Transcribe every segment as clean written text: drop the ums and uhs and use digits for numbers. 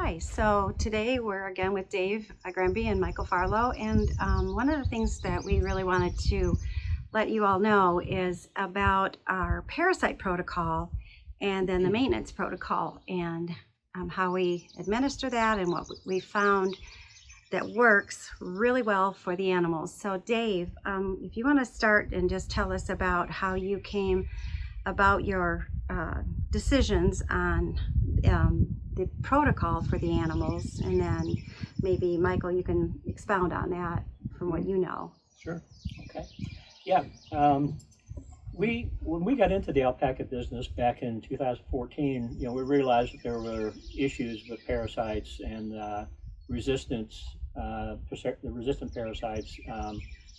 Hi, so today we're again with Dave Granby and Michael Farlow, and one of the things that we really wanted to let you all know is about our parasite protocol and then the maintenance protocol and how we administer that and what we found that works really well for the animals. So Dave, if you want to start and just tell us about how you came about your decisions on the protocol for the animals, and then maybe Michael, you can expound on that from what you know. Sure. Okay. Yeah. When we got into the alpaca business back in 2014, we realized that there were issues with parasites and resistance, the resistant parasites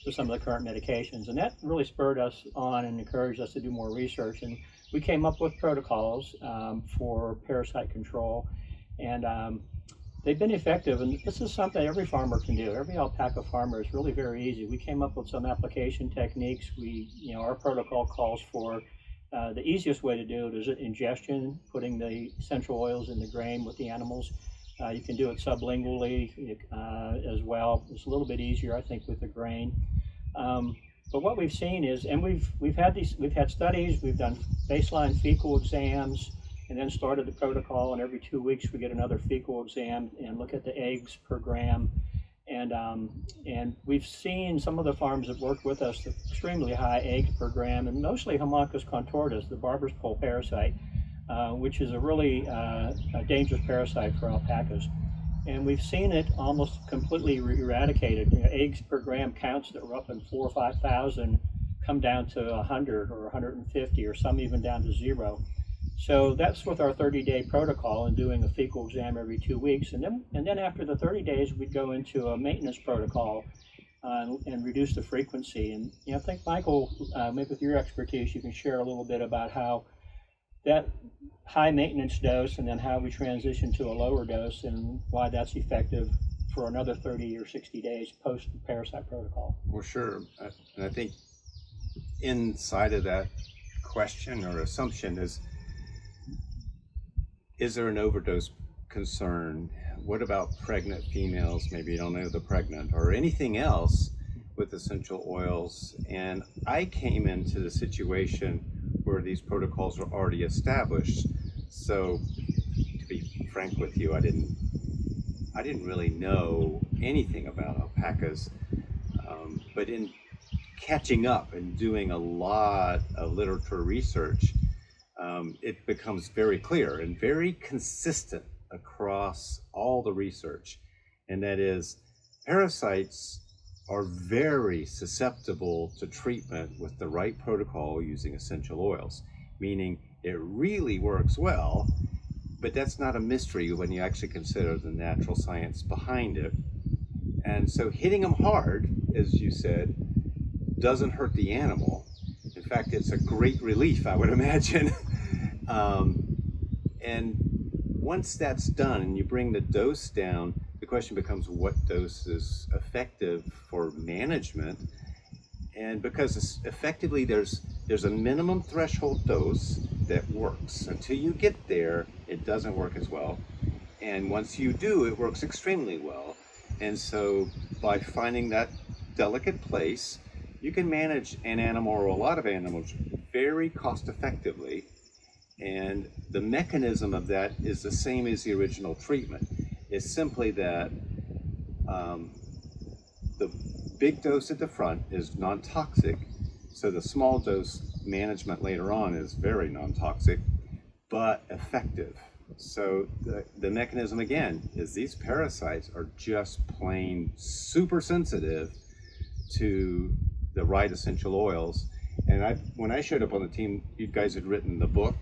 to some of the current medications, and that really spurred us on and encouraged us to do more research. And we came up with protocols for parasite control, and they've been effective. And this is something every farmer can do. Every alpaca farmer is really very easy. We came up with some application techniques. Our protocol calls for the easiest way to do it is ingestion, putting the essential oils in the grain with the animals. You can do it sublingually as well. It's a little bit easier, I think, with the grain. But what we've seen is, and we've had studies, we've done baseline fecal exams, and then started the protocol. And every 2 weeks we get another fecal exam and look at the eggs per gram. And we've seen some of the farms that worked with us extremely high eggs per gram, and mostly Haemonchus contortus, the barber's pole parasite, which is a really dangerous parasite for alpacas. And we've seen it almost completely eradicated. Eggs per gram counts that were up in 4,000 or 5,000 come down to 100 or 150, or some even down to 0. So that's with our 30-day protocol and doing a fecal exam every 2 weeks. And then after the 30 days, we'd go into a maintenance protocol and reduce the frequency. And I think, Michael, maybe with your expertise, you can share a little bit about how that high maintenance dose and then how we transition to a lower dose and why that's effective for another 30 or 60 days post parasite protocol. Well, sure. And I think inside of that question or assumption is there an overdose concern? What about pregnant females? Maybe you don't know the pregnant, or anything else with essential oils. And I came into the situation where these protocols were already established. So to be frank with you, I didn't really know anything about alpacas, but in catching up and doing a lot of literature research, it becomes very clear and very consistent across all the research, and that is parasites are very susceptible to treatment with the right protocol using essential oils, meaning it really works well, but that's not a mystery when you actually consider the natural science behind it. And so hitting them hard, as you said, doesn't hurt the animal. In fact, it's a great relief, I would imagine. And once that's done and you bring the dose down, the question becomes what dose is effective for management. And because effectively there's a minimum threshold dose that works. Until you get there, it doesn't work as well. And once you do, it works extremely well. And so by finding that delicate place, you can manage an animal or a lot of animals very cost effectively. And the mechanism of that is the same as the original treatment. It's simply that the big dose at the front is non-toxic, so the small dose management later on is very non-toxic, but effective. So the mechanism again is these parasites are just plain super sensitive to the right essential oils. And when I showed up on the team, you guys had written the book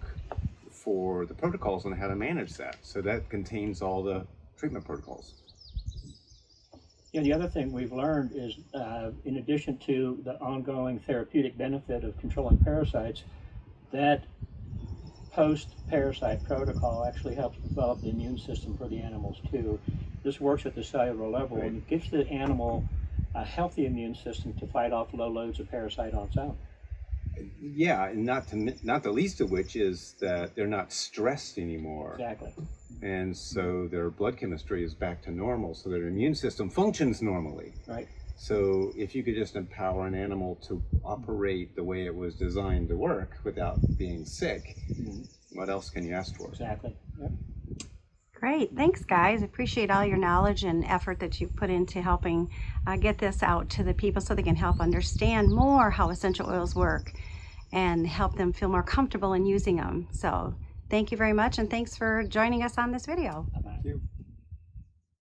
for the protocols on how to manage that. So that contains all the treatment protocols. The other thing we've learned is, in addition to the ongoing therapeutic benefit of controlling parasites, that post-parasite protocol actually helps develop the immune system for the animals too. This works at the cellular level, and it gives the animal a healthy immune system to fight off low loads of parasite on its own. Yeah, and not the least of which is that they're not stressed anymore. Exactly. And so their blood chemistry is back to normal, so their immune system functions normally. Right. So if you could just empower an animal to operate the way it was designed to work without being sick, what else can you ask for? Exactly. Yep. Great. Thanks, guys. Appreciate all your knowledge and effort that you put into helping get this out to the people so they can help understand more how essential oils work and help them feel more comfortable in using them. So thank you very much, and thanks for joining us on this video. Bye-bye. Thank you.